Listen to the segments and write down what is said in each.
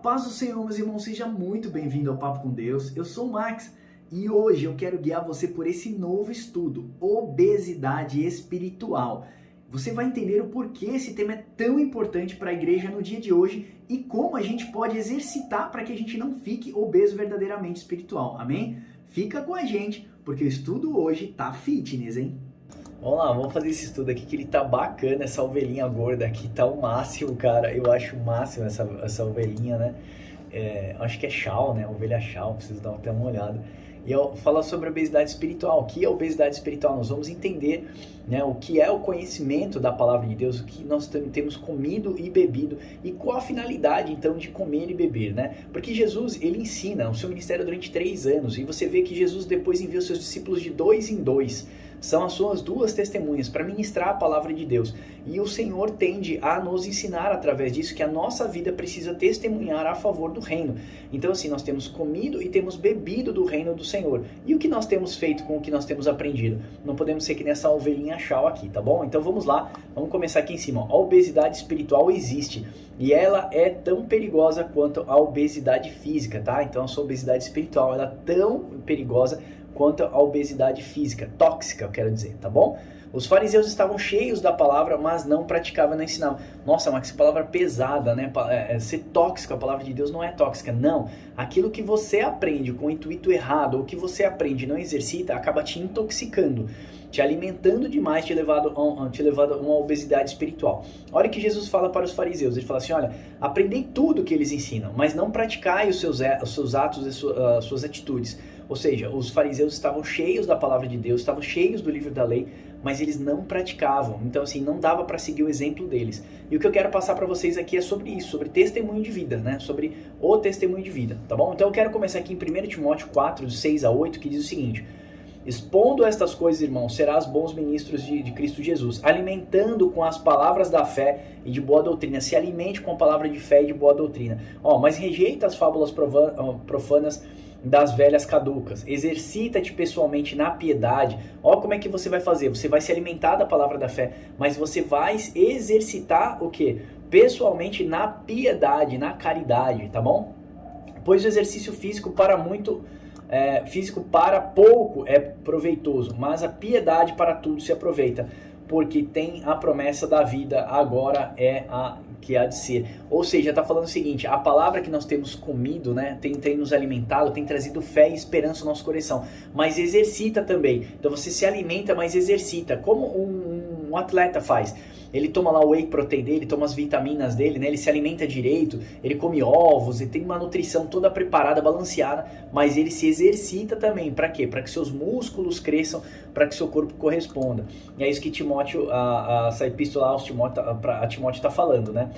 paz do Senhor, meus irmãos, seja muito bem-vindo ao Papo com Deus. Eu sou o Max e hoje eu quero guiar você por esse novo estudo, obesidade espiritual. Você vai entender o porquê esse tema é tão importante para a igreja no dia de hoje e como a gente pode exercitar para que a gente não fique obeso verdadeiramente espiritual, amém? Fica com a gente, porque o estudo hoje tá fitness, hein? Vamos lá, vamos fazer esse estudo aqui que ele tá bacana, essa ovelhinha gorda aqui tá o máximo, cara. Eu acho o máximo essa ovelhinha, né? Acho que é Shaw, né? Ovelha Shaw, preciso dar até uma olhada. E eu falo sobre obesidade espiritual. O que é obesidade espiritual? Nós vamos entender, né, o que é o conhecimento da palavra de Deus, o que nós temos comido e bebido e qual a finalidade então de comer e beber, né? Porque Jesus, ele ensina o seu ministério durante 3 anos e você vê que Jesus depois envia os seus discípulos de 2 em 2. São as suas 2 testemunhas para ministrar a palavra de Deus. E o Senhor tende a nos ensinar através disso que a nossa vida precisa testemunhar a favor do reino. Então assim, nós temos comido e temos bebido do reino do Senhor. E o que nós temos feito com o que nós temos aprendido? Não podemos ser que nessa ovelhinha Shaw aqui, tá bom? Então vamos lá, vamos começar aqui em cima. A obesidade espiritual existe e ela é tão perigosa quanto a obesidade física, tá? Então a sua obesidade espiritual, ela é tão perigosa quanto a obesidade física, tóxica, eu quero dizer, tá bom? Os fariseus estavam cheios da palavra, mas não praticavam, não ensinavam. Nossa, Max, que palavra pesada, né? Ser tóxico, a palavra de Deus não é tóxica, não. Aquilo que você aprende com o intuito errado, ou que você aprende e não exercita, acaba te intoxicando, te alimentando demais, te levando a uma obesidade espiritual. Olha o que Jesus fala para os fariseus, ele fala assim, olha, aprendei tudo que eles ensinam, mas não praticai os seus atos e as suas atitudes. Ou seja, os fariseus estavam cheios da palavra de Deus, estavam cheios do livro da lei, mas eles não praticavam. Então assim, não dava para seguir o exemplo deles. E o que eu quero passar para vocês aqui é sobre isso, sobre testemunho de vida, né? Sobre o testemunho de vida, tá bom? Então eu quero começar aqui em 1 Timóteo 4, 6 a 8, que diz o seguinte: expondo estas coisas, irmãos, serás bons ministros de Cristo Jesus, alimentando com as palavras da fé e de boa doutrina. Se alimente com a palavra de fé e de boa doutrina. Mas rejeita as fábulas profanas das velhas caducas. Exercita-te pessoalmente na piedade. Como é que você vai fazer? Você vai se alimentar da palavra da fé, mas você vai exercitar o quê? Pessoalmente na piedade, na caridade, tá bom? Pois o exercício físico para pouco é proveitoso, mas a piedade para tudo se aproveita, porque tem a promessa da vida, agora é a que há de ser. Ou seja, está falando o seguinte, a palavra que nós temos comido, né, tem nos alimentado, tem trazido fé e esperança ao nosso coração, mas exercita também. Então você se alimenta, mas exercita, como um atleta faz. Ele toma lá o whey protein dele, ele toma as vitaminas dele, né? Ele se alimenta direito, ele come ovos, ele tem uma nutrição toda preparada, balanceada, mas ele se exercita também. Para quê? Para que seus músculos cresçam, para que seu corpo corresponda. E é isso que Timóteo, essa epístola a Timóteo está falando, né?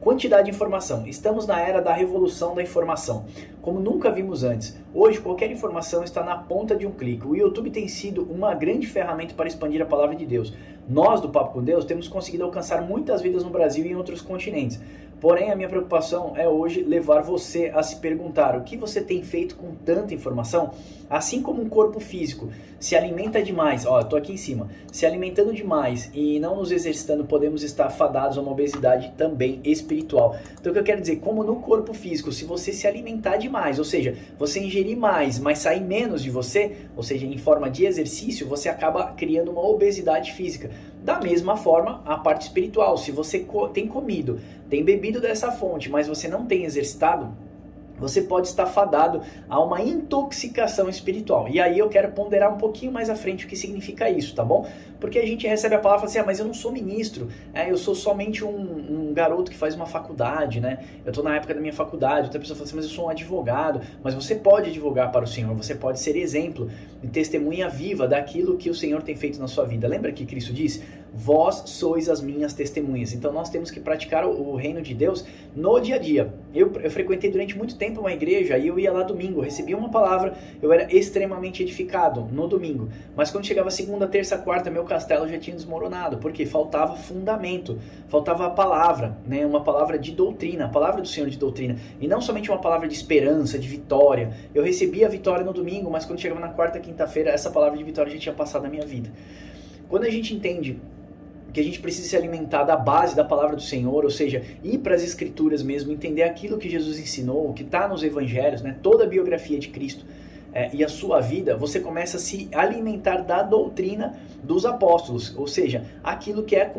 Quantidade de informação. Estamos na era da revolução da informação, como nunca vimos antes. Hoje, qualquer informação está na ponta de um clique. O YouTube tem sido uma grande ferramenta para expandir a palavra de Deus. Nós, do Papo com Deus, temos conseguido alcançar muitas vidas no Brasil e em outros continentes. Porém, a minha preocupação é hoje levar você a se perguntar o que você tem feito com tanta informação. Assim como um corpo físico se alimenta demais, eu tô aqui em cima, se alimentando demais e não nos exercitando, podemos estar fadados a uma obesidade também espiritual. Então o que eu quero dizer, como no corpo físico, se você se alimentar demais, ou seja, você ingerir mais, mas sair menos de você, ou seja, em forma de exercício, você acaba criando uma obesidade física. Da mesma forma, a parte espiritual, se você tem comido, tem bebido dessa fonte, mas você não tem exercitado, você pode estar fadado a uma intoxicação espiritual. E aí eu quero ponderar um pouquinho mais à frente o que significa isso, tá bom? Porque a gente recebe a palavra e fala assim, mas eu não sou ministro, eu sou somente um garoto que faz uma faculdade, né? Eu estou na época da minha faculdade, outra pessoa fala assim, mas eu sou um advogado. Mas você pode advogar para o Senhor, você pode ser exemplo e testemunha viva daquilo que o Senhor tem feito na sua vida. Lembra que Cristo disse? Vós sois as minhas testemunhas. Então nós temos que praticar o reino de Deus no dia a dia. Eu frequentei durante muito tempo uma igreja e eu ia lá domingo, recebia uma palavra, eu era extremamente edificado no domingo. Mas quando chegava segunda, terça, quarta, meu castelo já tinha desmoronado, porque faltava fundamento, faltava a palavra, né? Uma palavra de doutrina, a palavra do Senhor de doutrina, e não somente uma palavra de esperança, de vitória. Eu recebia a vitória no domingo, mas quando chegava na quarta, quinta-feira, essa palavra de vitória já tinha passado na minha vida. Quando a gente entende porque a gente precisa se alimentar da base da palavra do Senhor, ou seja, ir para as Escrituras mesmo, entender aquilo que Jesus ensinou, o que está nos Evangelhos, né? Toda a biografia de Cristo. E a sua vida, você começa a se alimentar da doutrina dos apóstolos, ou seja, aquilo que é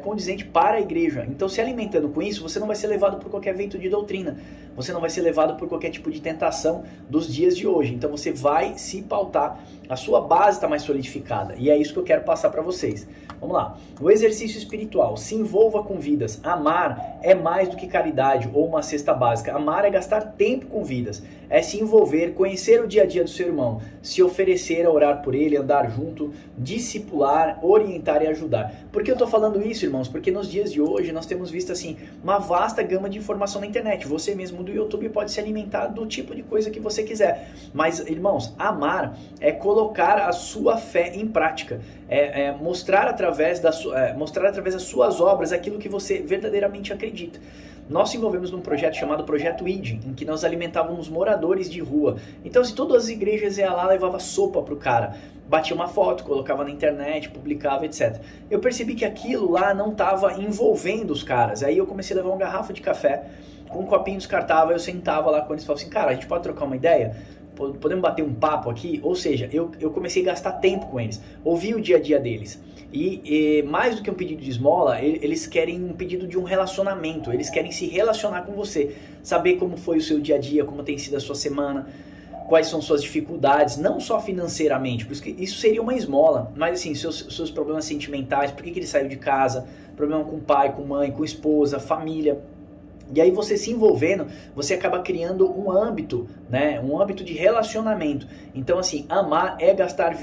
condizente para a igreja. Então, se alimentando com isso, você não vai ser levado por qualquer vento de doutrina, você não vai ser levado por qualquer tipo de tentação dos dias de hoje. Então, você vai se pautar, a sua base está mais solidificada, e é isso que eu quero passar para vocês. Vamos lá. O exercício espiritual. Se envolva com vidas. Amar é mais do que caridade ou uma cesta básica. Amar é gastar tempo com vidas. É se envolver, conhecer o dia a dia do seu irmão, se oferecer a orar por ele, andar junto, discipular, orientar e ajudar. Por que eu estou falando isso, irmãos? Porque nos dias de hoje nós temos visto assim uma vasta gama de informação na internet. Você mesmo do YouTube pode se alimentar do tipo de coisa que você quiser. Mas, irmãos, amar é colocar a sua fé em prática. Mostrar através das suas obras aquilo que você verdadeiramente acredita. Nós se envolvemos num projeto chamado Projeto ID, em que nós alimentávamos moradores de rua. Então, se todas as igrejas iam lá, levava sopa pro cara, batia uma foto, colocava na internet, publicava, etc. Eu percebi que aquilo lá não estava envolvendo os caras. Aí eu comecei a levar uma garrafa de café, com um copinho descartável, eu sentava lá com eles e falava assim, cara, a gente pode trocar uma ideia? Podemos bater um papo aqui? Ou seja, eu comecei a gastar tempo com eles, ouvir o dia a dia deles. E mais do que um pedido de esmola, eles querem um pedido de um relacionamento, eles querem se relacionar com você, saber como foi o seu dia a dia, como tem sido a sua semana, quais são suas dificuldades, não só financeiramente, porque isso seria uma esmola, mas assim, seus problemas sentimentais, por que ele saiu de casa, problema com pai, com mãe, com esposa, família. E aí você se envolvendo, você acaba criando um âmbito, né? Um âmbito de relacionamento. Então assim, amar é gastar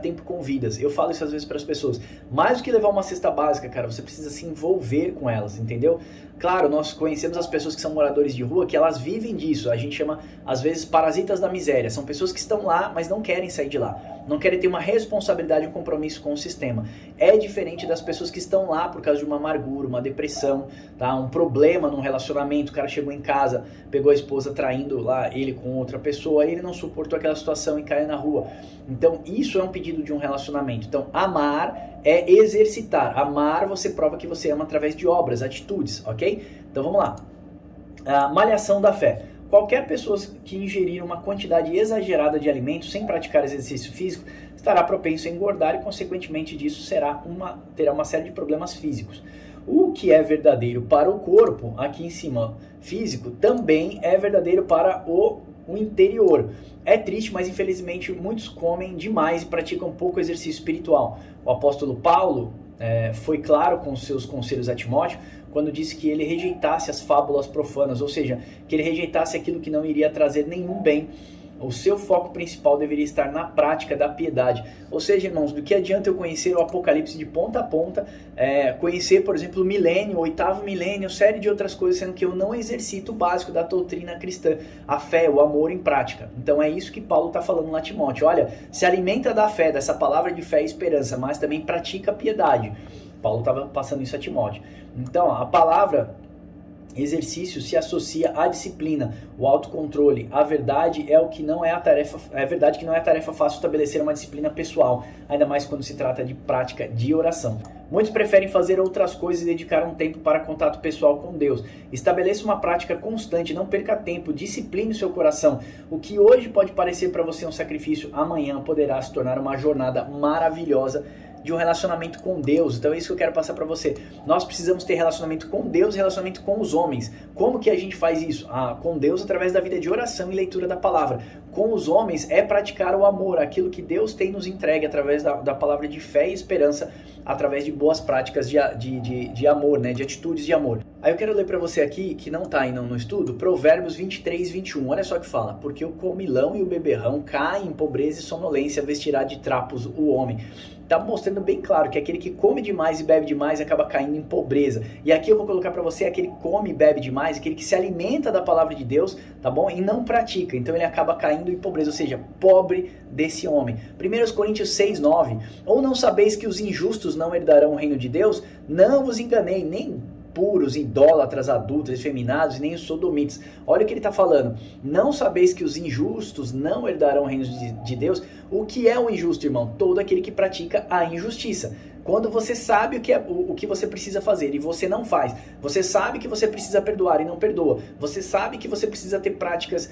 tempo com vidas. Eu falo isso às vezes para as pessoas. Mais do que levar uma cesta básica, cara, você precisa se envolver com elas, entendeu? Claro, nós conhecemos as pessoas que são moradores de rua, que elas vivem disso. A gente chama, às vezes, parasitas da miséria. São pessoas que estão lá, mas não querem sair de lá. Não querem ter uma responsabilidade, um compromisso com o sistema. É diferente das pessoas que estão lá por causa de uma amargura, uma depressão, tá? Um problema num relacionamento. O cara chegou em casa, pegou a esposa traindo lá ele com outra pessoa, ele não suportou aquela situação e caiu na rua. Então, isso é um pedido de um relacionamento. Então, amar é exercitar. Amar, você prova que você ama através de obras, atitudes, ok? Então, vamos lá. A malhação da fé. Qualquer pessoa que ingerir uma quantidade exagerada de alimentos sem praticar exercício físico estará propenso a engordar e, consequentemente disso, terá uma série de problemas físicos. O que é verdadeiro para o corpo, aqui em cima, físico, também é verdadeiro para o interior. É triste, mas infelizmente muitos comem demais e praticam pouco exercício espiritual. O apóstolo Paulo foi claro com seus conselhos a Timóteo quando disse que ele rejeitasse as fábulas profanas, ou seja, que ele rejeitasse aquilo que não iria trazer nenhum bem. O seu foco principal deveria estar na prática da piedade. Ou seja, irmãos, do que adianta eu conhecer o Apocalipse de ponta a ponta, conhecer, por exemplo, o milênio, o 8º milênio, série de outras coisas, sendo que eu não exercito o básico da doutrina cristã, a fé, o amor em prática. Então é isso que Paulo está falando lá a Timóteo. Olha, se alimenta da fé, dessa palavra de fé e esperança, mas também pratica a piedade. Paulo estava passando isso a Timóteo. Então, a palavra exercício se associa à disciplina, o autocontrole. A verdade é o que não é a tarefa, é verdade que não é tarefa fácil estabelecer uma disciplina pessoal, ainda mais quando se trata de prática de oração. Muitos preferem fazer outras coisas e dedicar um tempo para contato pessoal com Deus. Estabeleça uma prática constante, não perca tempo, discipline o seu coração. O que hoje pode parecer para você um sacrifício, amanhã poderá se tornar uma jornada maravilhosa de um relacionamento com Deus. Então é isso que eu quero passar para você. Nós precisamos ter relacionamento com Deus e relacionamento com os homens. Como que a gente faz isso? Com Deus através da vida de oração e leitura da palavra. Com os homens é praticar o amor, aquilo que Deus tem nos entregue através da palavra de fé e esperança, através de boas práticas de amor, né? De atitudes de amor. Aí eu quero ler para você aqui, que não está aí no estudo, Provérbios 23, 21. Olha só o que fala. Porque o comilão e o beberrão caem em pobreza e sonolência, vestirá de trapos o homem. Está mostrando bem claro que aquele que come demais e bebe demais acaba caindo em pobreza. E aqui eu vou colocar para você aquele que come e bebe demais, aquele que se alimenta da palavra de Deus, tá bom? E não pratica. Então ele acaba caindo em pobreza, ou seja, pobre desse homem. 1 Coríntios 6, 9. Ou não sabeis que os injustos não herdarão o reino de Deus? Não vos enganei, nem puros, idólatras, adúlteros, efeminados e nem os sodomitas. Olha o que ele está falando. Não sabeis que os injustos não herdarão o reino de Deus? O que é o injusto, irmão? Todo aquele que pratica a injustiça. Quando você sabe o que você precisa fazer e você não faz. Você sabe que você precisa perdoar e não perdoa. Você sabe que você precisa ter práticas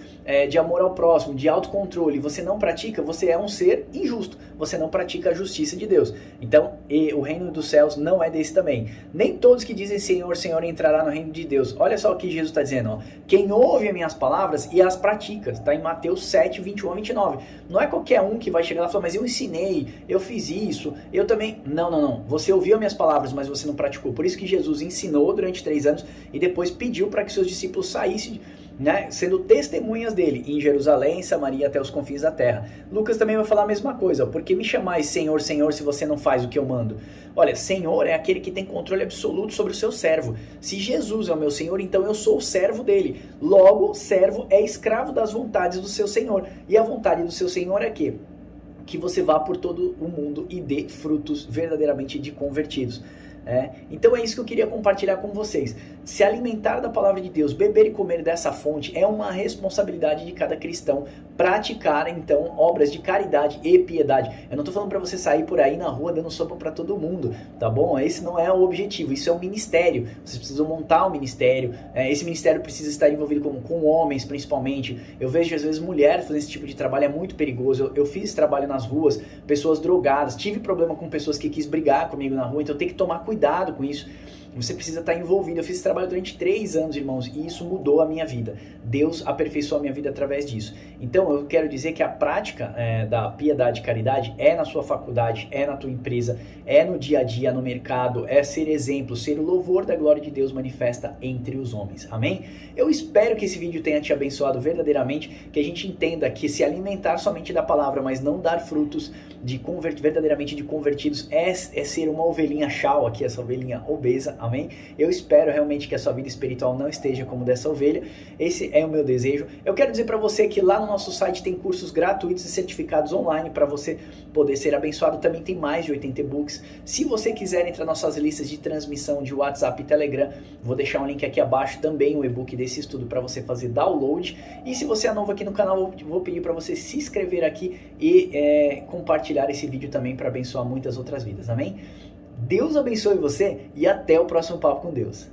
de amor ao próximo, de autocontrole. Você não pratica, você é um ser injusto. Você não pratica a justiça de Deus. Então, o reino dos céus não é desse também. Nem todos que dizem Senhor, Senhor entrará no reino de Deus. Olha só o que Jesus está dizendo. Ó. Quem ouve as minhas palavras e as pratica. Está em Mateus 7, 21 a 29. Não é qualquer um que vai chegar lá e falar, mas eu ensinei, eu fiz isso, eu também... Não. Você ouviu as minhas palavras, mas você não praticou. Por isso que Jesus ensinou durante 3 anos e depois pediu para que seus discípulos saíssem, né, sendo testemunhas dele em Jerusalém, Samaria, até os confins da terra. Lucas também vai falar a mesma coisa. Por que me chamais Senhor, Senhor, se você não faz o que eu mando? Olha, Senhor é aquele que tem controle absoluto sobre o seu servo. Se Jesus é o meu Senhor, então eu sou o servo dele. Logo, servo é escravo das vontades do seu Senhor. E a vontade do seu Senhor é que você vá por todo o mundo e dê frutos verdadeiramente de convertidos. Então é isso que eu queria compartilhar com vocês. Se alimentar da palavra de Deus, beber e comer dessa fonte é uma responsabilidade de cada cristão. Praticar então obras de caridade e piedade. Eu não estou falando para você sair por aí na rua dando sopa para todo mundo, tá bom? Esse não é o objetivo, isso é um ministério. Vocês precisam montar um ministério. Esse ministério precisa estar envolvido com homens principalmente. Eu vejo às vezes mulheres fazendo esse tipo de trabalho, é muito perigoso. Eu fiz esse trabalho nas ruas, pessoas drogadas, tive problema com pessoas que quis brigar comigo na rua, então eu tenho que tomar cuidado com isso. Você precisa estar envolvido. Eu fiz esse trabalho durante 3 anos, irmãos, e isso mudou a minha vida. Deus aperfeiçoou a minha vida através disso. Então, eu quero dizer que a prática da piedade e caridade é na sua faculdade, é na tua empresa, é no dia a dia, no mercado, é ser exemplo, ser o louvor da glória de Deus manifesta entre os homens. Amém? Eu espero que esse vídeo tenha te abençoado verdadeiramente, que a gente entenda que se alimentar somente da palavra, mas não dar frutos verdadeiramente de convertidos, é ser uma ovelhinha chau aqui, essa ovelhinha obesa. Amém? Eu espero realmente que a sua vida espiritual não esteja como dessa ovelha. Esse é o meu desejo. Eu quero dizer para você que lá no nosso site tem cursos gratuitos e certificados online para você poder ser abençoado. Também tem mais de 80 e-books. Se você quiser entrar nas nossas listas de transmissão de WhatsApp e Telegram, vou deixar um link aqui abaixo também, o e-book desse estudo para você fazer download. E se você é novo aqui no canal, vou pedir para você se inscrever aqui e compartilhar esse vídeo também para abençoar muitas outras vidas. Amém? Deus abençoe você e até o próximo Papo com Deus.